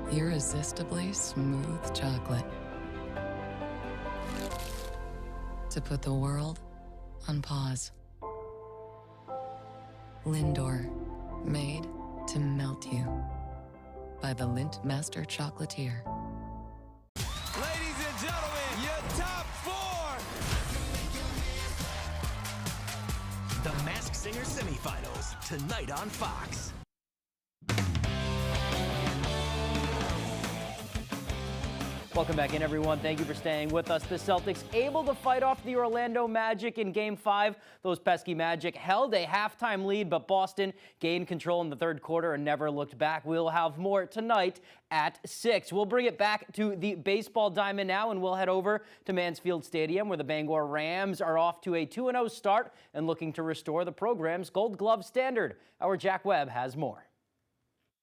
Irresistibly smooth chocolate. To put the world on pause. Lindor, made to melt you. By the Lindt Master Chocolatier. Ladies and gentlemen, your top four. The Masked Singer semifinals, tonight on Fox. Welcome back in, everyone. Thank you for staying with us. The Celtics able to fight off the Orlando Magic in Game 5. Those pesky Magic held a halftime lead, but Boston gained control in the third quarter and never looked back. We'll have more tonight at 6. We'll bring it back to the baseball diamond now, and we'll head over to Mansfield Stadium, where the Bangor Rams are off to a 2-0 start and looking to restore the program's Gold Glove standard. Our Jack Webb has more.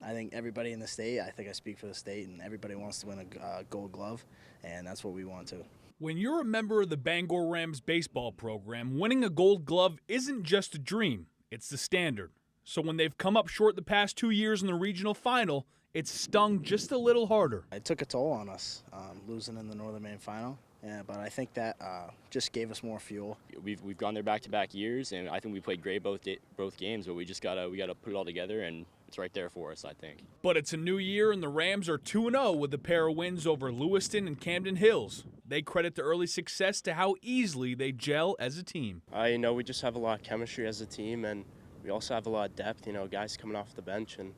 I think everybody in the state, I think I speak for the state, and everybody wants to win a Gold Glove, and that's what we want to. When you're a member of the Bangor Rams baseball program, winning a Gold Glove isn't just a dream, it's the standard. So when they've come up short the past 2 years in the regional final, it's stung just a little harder. It took a toll on us, losing in the Northern Maine final. Yeah, but I think that just gave us more fuel. We've gone there back-to-back years, and I think we played great both games. But we gotta put it all together, and it's right there for us, I think. But it's a new year, and the Rams are 2-0 with a pair of wins over Lewiston and Camden Hills. They credit the early success to how easily they gel as a team. I know we just have a lot of chemistry as a team, and we also have a lot of depth. You know, guys coming off the bench and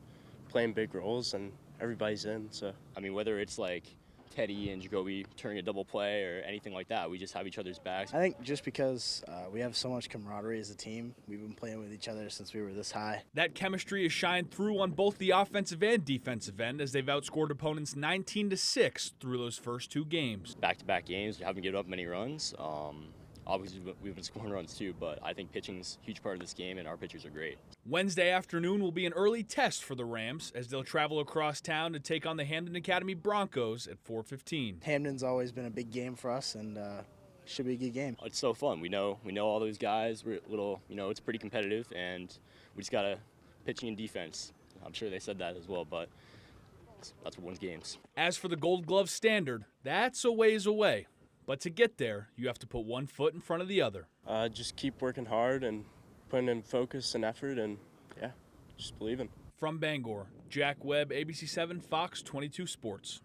playing big roles, and everybody's in. So I mean, whether it's like Teddy and Jacoby turning a double play or anything like that, we just have each other's backs. I think just because we have so much camaraderie as a team, we've been playing with each other since we were this high. That chemistry has shined through on both the offensive and defensive end as they've outscored opponents 19-6 through those first 2 games. Back-to-back games, we haven't given up many runs. Obviously, we've been scoring runs too, but I think pitching's a huge part of this game, and our pitchers are great. Wednesday afternoon will be an early test for the Rams as they'll travel across town to take on the Hamden Academy Broncos at 4:15. Hamden's always been a big game for us, and should be a good game. It's so fun. We know all those guys. We're a little, it's pretty competitive, and we just gotta pitching and defense. I'm sure they said that as well, but That's what wins games. As for the Gold Glove standard, that's a ways away. But to get there, you have to put one foot in front of the other. Just keep working hard and putting in focus and effort, and yeah, just believing. From Bangor, Jack Webb, ABC7 Fox 22 Sports.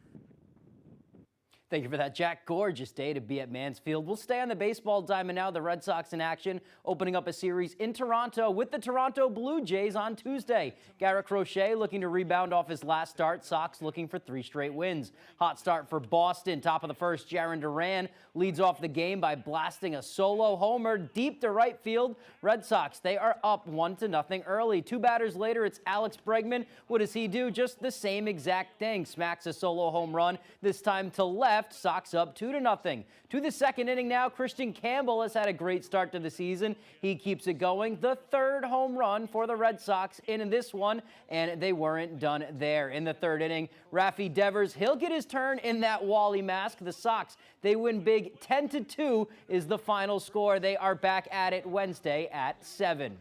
Thank you for that, Jack. Gorgeous day to be at Mansfield. We'll stay on the baseball diamond now. The Red Sox in action, opening up a series in Toronto with the Toronto Blue Jays on Tuesday. Garrett Crochet looking to rebound off his last start. Sox looking for 3 straight wins. Hot start for Boston. Top of the first, Jarren Duran leads off the game by blasting a solo homer deep to right field. Red Sox, they are up 1-0 early. 2 batters later, it's Alex Bregman. What does he do? Just the same exact thing. Smacks a solo home run, this time to left. Sox up 2-0. To the second inning now, Christian Campbell has had a great start to the season. He keeps it going. The 3rd home run for the Red Sox in this one, and they weren't done there. In the 3rd inning, Rafi Devers, he'll get his turn in that Wally mask. The Sox, they win big. 10-2 is the final score. They are back at it Wednesday at 7.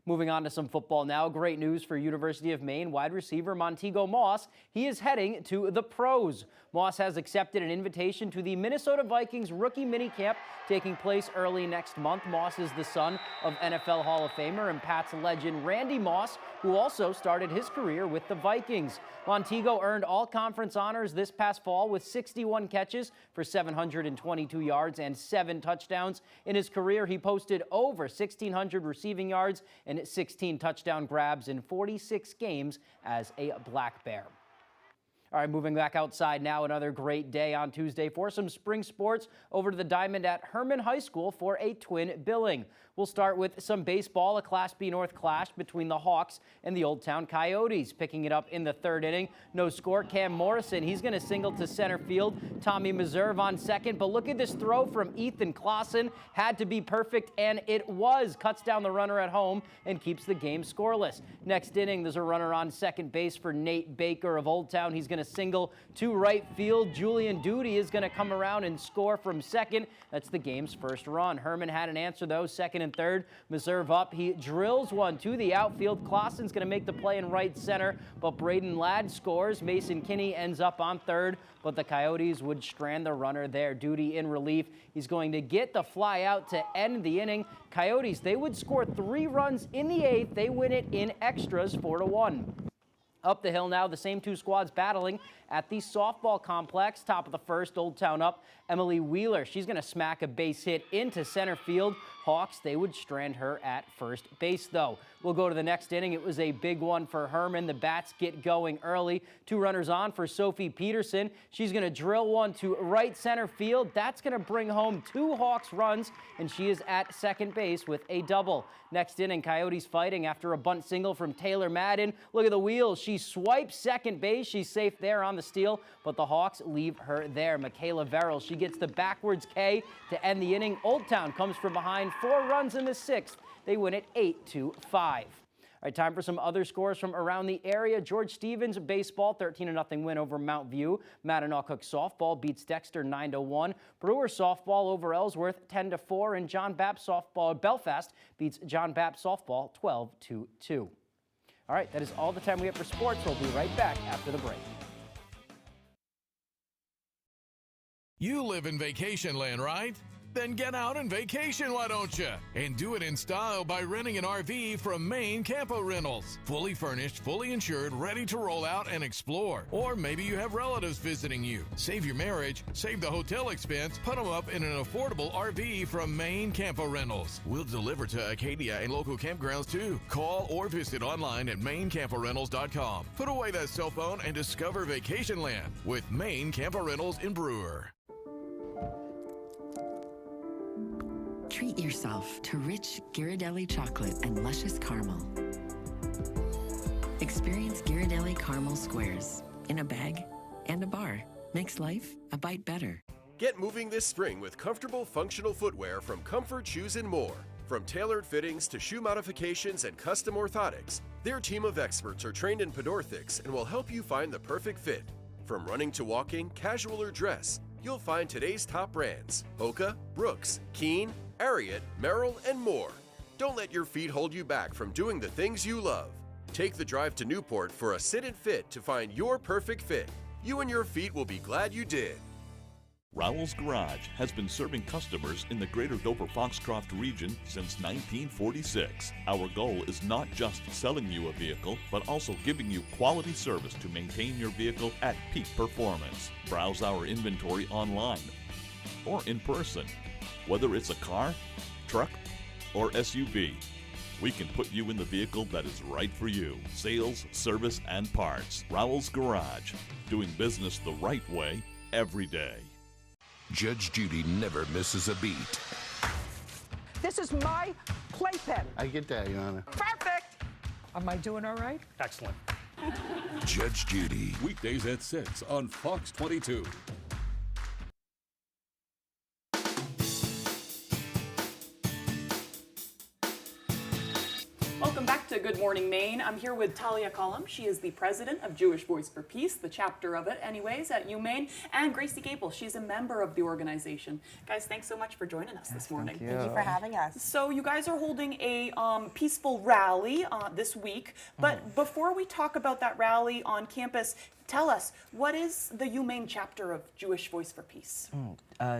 Moving on to some football now. Great news for University of Maine wide receiver Montego Moss. He is heading to the pros. Moss has accepted an invitation to the Minnesota Vikings rookie minicamp taking place early next month. Moss is the son of NFL Hall of Famer and Pats legend Randy Moss, who also started his career with the Vikings. Montego earned all-conference honors this past fall with 61 catches for 722 yards and 7 touchdowns. In his career, he posted over 1,600 receiving yards and 16 touchdown grabs in 46 games as a Black Bear. All right, moving back outside now, another great day on Tuesday for some spring sports. Over to the diamond at Herman High School for a twin billing. We'll start with some baseball, a Class B North clash between the Hawks and the Old Town Coyotes. Picking it up in the 3rd inning, no score. Cam Morrison, he's going to single to center field. Tommy Meserve on second, but look at this throw from Ethan Clausen. Had to be perfect, and it was. Cuts down the runner at home and keeps the game scoreless. Next inning, there's a runner on second base for Nate Baker of Old Town. He's going to single to right field. Julian Duty is going to come around and score from second. That's the game's first run. Herman had an answer, though, second and third. Meserve up. He drills one to the outfield. Clausen's going to make the play in right center, but Braden Ladd scores. Mason Kinney ends up on third, but the Coyotes would strand the runner there. Duty in relief. He's going to get the fly out to end the inning. Coyotes, they would score 3 runs in the 8th. They win it in extras 4-1. Up the hill now, the same 2 squads battling at the softball complex. Top of the first, Old Town up. Emily Wheeler, she's going to smack a base hit into center field. Hawks, they would strand her at first base, though. We'll go to the next inning. It was a big one for Herman. The bats get going early. 2 runners on for Sophie Peterson. She's going to drill one to right center field. That's going to bring home 2 Hawks runs, and she is at second base with a double. Next inning, Coyotes fighting after a bunt single from Taylor Madden. Look at the wheels. She swipes second base. She's safe there on the steal, but the Hawks leave her there. Michaela Verrill, she gets the backwards K to end the inning. Old Town comes from behind, 4 runs in the 6th. They win it 8-5. All right, time for some other scores from around the area. George Stevens baseball, 13-0 win over Mount View. Mattinock softball beats Dexter 9-1. Brewer softball over Ellsworth 10-4, and John Bapp softball Belfast beats John Bapp softball 12-2. All right, that is all the time we have for sports. We'll be right back after the break. You live in vacation land, right? Then get out and vacation, why don't you? And do it in style by renting an RV from Maine Campo Rentals. Fully furnished, fully insured, ready to roll out and explore. Or maybe you have relatives visiting you. Save your marriage, save the hotel expense, put them up in an affordable RV from Maine Campo Rentals. We'll deliver to Acadia and local campgrounds too. Call or visit online at MaineCampoRentals.com. Put away that cell phone and discover vacation land with Maine Campo Rentals in Brewer. Treat yourself to rich Ghirardelli chocolate and luscious caramel. Experience Ghirardelli caramel squares in a bag and a bar. Makes life a bite better. Get moving this spring with comfortable, functional footwear from Comfort Shoes and more. From tailored fittings to shoe modifications and custom orthotics, their team of experts are trained in podorthics and will help you find the perfect fit. From running to walking, casual or dress, you'll find today's top brands: Hoka, Brooks, Keen, Ariat, Merrill, and more. Don't let your feet hold you back from doing the things you love. Take the drive to Newport for a sit and fit to find your perfect fit. You and your feet will be glad you did. Rowell's Garage has been serving customers in the greater Dover-Foxcroft region since 1946. Our goal is not just selling you a vehicle, but also giving you quality service to maintain your vehicle at peak performance. Browse our inventory online or in person. Whether it's a car, truck, or SUV, we can put you in the vehicle that is right for you. Sales, service, and parts. Rowell's Garage, doing business the right way every day. Judge Judy never misses a beat. This is my playpen. I get that, Your Honor. Perfect. Am I doing all right? Excellent. Judge Judy. Weekdays at 6 on Fox 22. Welcome back to Good Morning Maine. I'm here with Talia Collum. She is the president of Jewish Voice for Peace, the chapter of it anyways, at UMaine, and Gracie Gable. She's a member of the organization. Guys, thanks so much for joining us this morning. Thank you for having us. So you guys are holding a peaceful rally this week, but before we talk about that rally on campus, tell us, what is the UMaine chapter of Jewish Voice for Peace?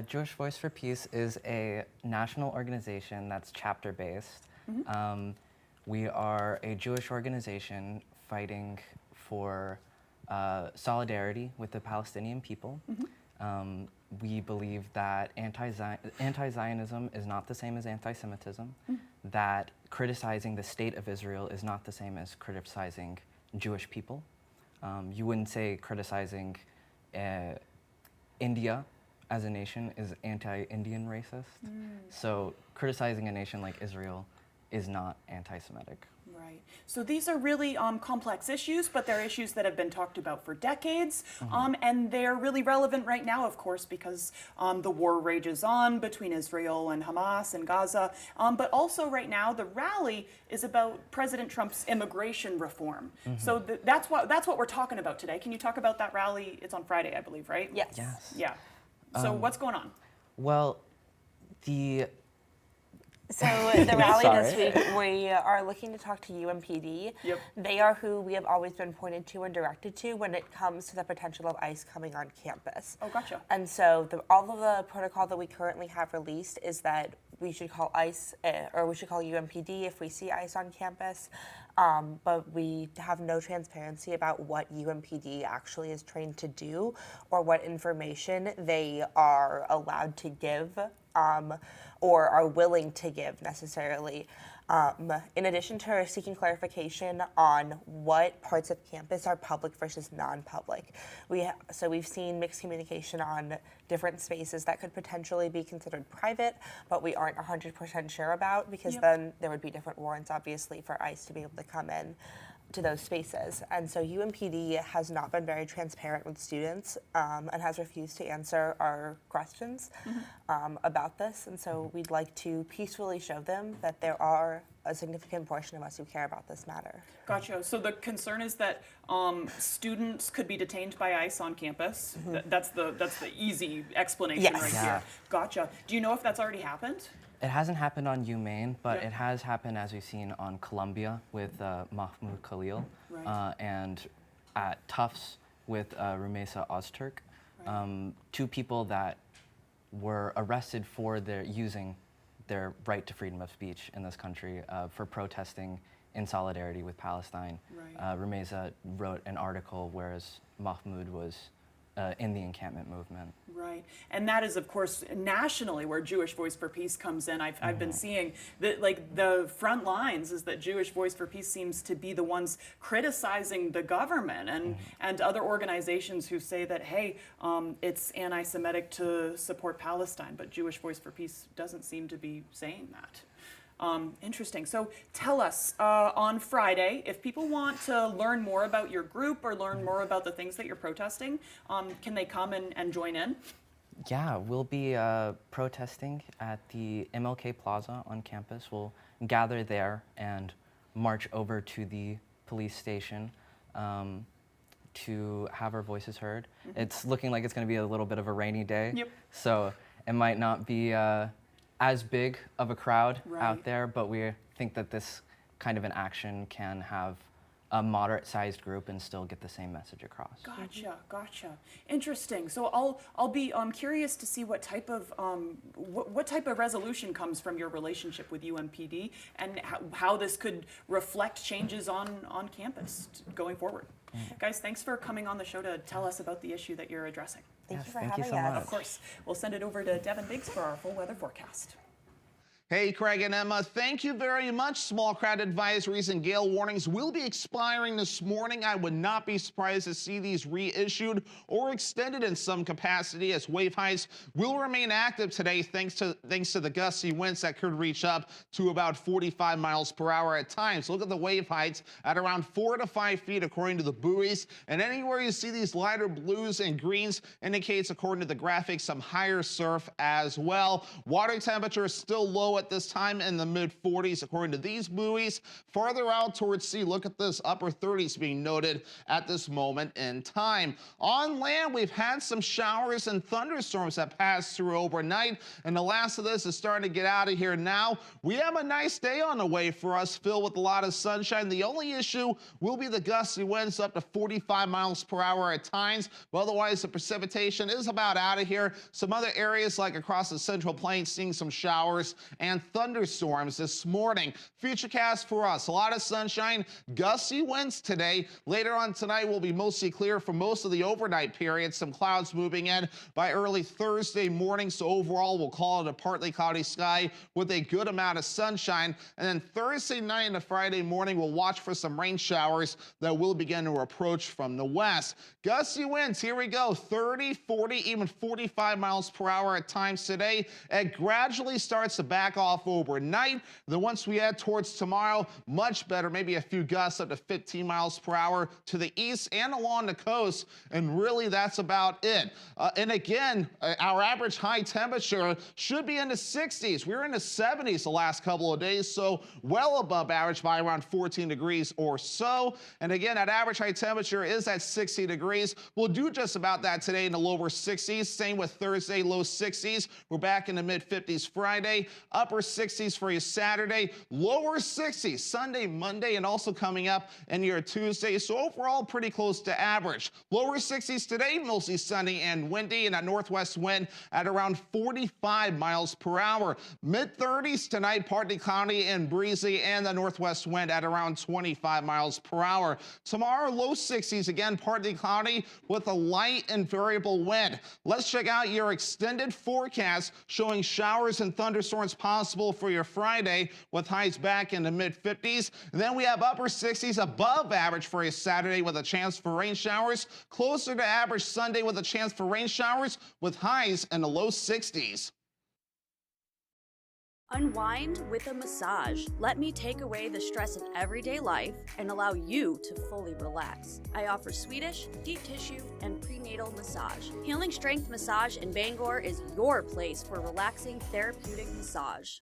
Jewish Voice for Peace is a national organization that's chapter-based. We are a Jewish organization fighting for solidarity with the Palestinian people. We believe that anti-Zionism is not the same as anti-Semitism, that criticizing the state of Israel is not the same as criticizing Jewish people. You wouldn't say criticizing India as a nation is anti-Indian racist. So criticizing a nation like Israel is not anti-Semitic. Right. So these are really complex issues, but they're issues that have been talked about for decades, and they're really relevant right now, of course, because the war rages on between Israel and Hamas and Gaza. But also right now, the rally is about President Trump's immigration reform. So that's what we're talking about today. Can you talk about that rally? It's on Friday, I believe, right? Yes. Yeah. So what's going on? Well, So the rally this week, we are looking to talk to UMPD. Yep. They are who we have always been pointed to and directed to when it comes to the potential of ICE coming on campus. Oh, gotcha. And so all of the protocol that we currently have released is that we should call ICE, or we should call UMPD if we see ICE on campus. But we have no transparency about what UMPD actually is trained to do or what information they are allowed to give or are willing to give necessarily. In addition to seeking clarification on what parts of campus are public versus non-public. So we've seen mixed communication on different spaces that could potentially be considered private, but we aren't 100% sure about, because then there would be different warrants, obviously, for ICE to be able to come in to those spaces. And so UMPD has not been very transparent with students and has refused to answer our questions about this. And so we'd like to peacefully show them that there are a significant portion of us who care about this matter. Gotcha. So the concern is that students could be detained by ICE on campus. That's the easy explanation right here. Gotcha. Do you know if that's already happened? It hasn't happened on UMaine, but it has happened, as we've seen, on Columbia with Mahmoud Khalil, and at Tufts with Rumeysa Ozturk. Two people that were arrested for using their right to freedom of speech in this country for protesting in solidarity with Palestine. Rumeysa wrote an article, whereas Mahmoud was in the encampment movement. Right, and that is, of course, nationally where Jewish Voice for Peace comes in. I've been seeing that, like, the front lines is that Jewish Voice for Peace seems to be the ones criticizing the government and other organizations who say that, hey, it's anti-Semitic to support Palestine, but Jewish Voice for Peace doesn't seem to be saying that. Interesting. So tell us, on Friday, if people want to learn more about your group or learn more about the things that you're protesting, can they come and join in? Yeah, we'll be protesting at the MLK Plaza on campus. We'll gather there and march over to the police station to have our voices heard. It's looking like it's going to be a little bit of a rainy day, so it might not be as big of a crowd out there, but we think that this kind of an action can have a moderate-sized group and still get the same message across. Gotcha. Interesting. So I'll be curious to see what type of resolution comes from your relationship with UMPD and how this could reflect changes on campus going forward. Guys, thanks for coming on the show to tell us about the issue that you're addressing. Thank you for having us. Of course. We'll send it over to Devin Biggs for our full weather forecast. Hey, Craig and Emma, thank you very much. Small crowd advisories and gale warnings will be expiring this morning. I would not be surprised to see these reissued or extended in some capacity as wave heights will remain active today thanks to the gusty winds that could reach up to about 45 miles per hour at times. Look at the wave heights at around 4 to 5 feet according to the buoys. And anywhere you see these lighter blues and greens indicates, according to the graphics, some higher surf as well. Water temperature is still low at this time in the mid-40s according to these buoys. Farther out towards sea, look at this, upper 30s being noted at this moment in time. On land, we've had some showers and thunderstorms that passed through overnight, and the last of this is starting to get out of here now. We have a nice day on the way for us, filled with a lot of sunshine. The only issue will be the gusty winds up to 45 miles per hour at times, but otherwise the precipitation is about out of here. Some other areas like across the Central Plains seeing some showers and thunderstorms this morning. Futurecast for us, a lot of sunshine, gusty winds today. Later on tonight will be mostly clear for most of the overnight period. Some clouds moving in by early Thursday morning, so overall we'll call it a partly cloudy sky with a good amount of sunshine. And then Thursday night into Friday morning, we'll watch for some rain showers that will begin to approach from the west. Gusty winds, here we go, 30, 40, even 45 miles per hour at times today. It gradually starts to back off overnight. Then once we head towards tomorrow, much better, maybe a few gusts up to 15 miles per hour to the east and along the coast, and really that's about it. And again, our average high temperature should be in the 60s. We were in the 70s the last couple of days, so well above average by around 14 degrees or so. And again, that average high temperature is at 60 degrees. We'll do just about that today in the lower 60s. Same with Thursday, low 60s. We're back in the mid 50s Friday. Upper 60s for you Saturday, lower 60s Sunday, Monday, and also coming up in your Tuesday. So overall, pretty close to average. Lower 60s today, mostly sunny and windy, and a northwest wind at around 45 miles per hour. Mid 30s tonight, partly cloudy and breezy, and the northwest wind at around 25 miles per hour. Tomorrow, low 60s again, partly cloudy with a light and variable wind. Let's check out your extended forecast showing showers and thunderstorms possible for your Friday with highs back in the mid-50s. Then we have upper 60s above average for your Saturday with a chance for rain showers. Closer to average Sunday with a chance for rain showers with highs in the low 60s. Unwind with a massage. Let me take away the stress of everyday life and allow you to fully relax. I offer Swedish, deep tissue, and prenatal massage. Healing Strength Massage in Bangor is your place for relaxing therapeutic massage.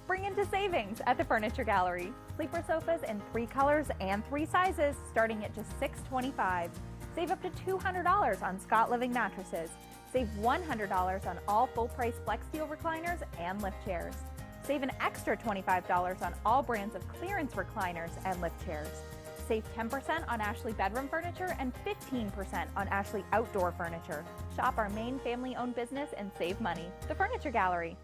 Spring into savings at the Furniture Gallery. Sleeper sofas in 3 colors and 3 sizes starting at just $625. Save up to $200 on Scott Living mattresses. Save $100 on all full-price Flex Steel recliners and lift chairs. Save an extra $25 on all brands of clearance recliners and lift chairs. Save 10% on Ashley bedroom furniture and 15% on Ashley outdoor furniture. Shop our main family-owned business and save money. The Furniture Gallery.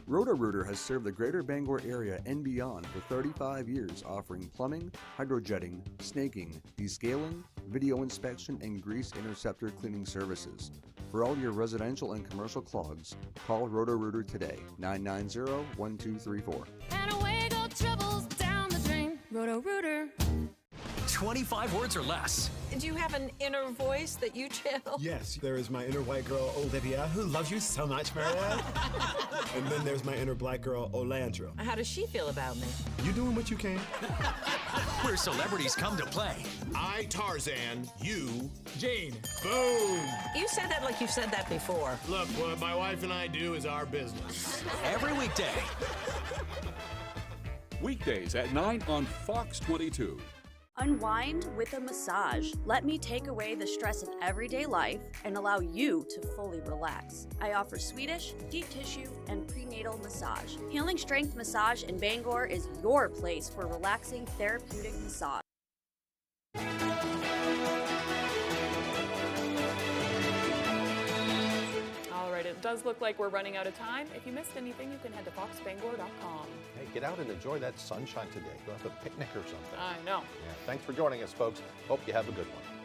Roto-Rooter has served the greater Bangor area and beyond for 35 years, offering plumbing, hydrojetting, snaking, descaling, video inspection, and grease interceptor cleaning services. For all your residential and commercial clogs, call Roto-Rooter today, 990-1234. And away go troubles down the drain. Roto-Rooter. 25 words or less. Do you have an inner voice that you channel? Yes, there is my inner white girl, Olivia, who loves you so much, Marianne. And then there's my inner black girl, Olandra. How does she feel about me? You doing what you can. Where celebrities come to play. I, Tarzan, you, Jane. Boom! You said that like you've said that before. Look, what my wife and I do is our business. Every weekday. Weekdays at 9 on Fox 22. Unwind with a massage. Let me take away the stress of everyday life and allow you to fully relax. I offer Swedish, deep tissue, and prenatal massage. Healing Strength Massage in Bangor is your place for relaxing therapeutic massage. All right, it does look like we're running out of time. If you missed anything, you can head to foxbangor.com. Hey, get out and enjoy that sunshine today. Go have a picnic or something. I know. Yeah, thanks for joining us, folks. Hope you have a good one.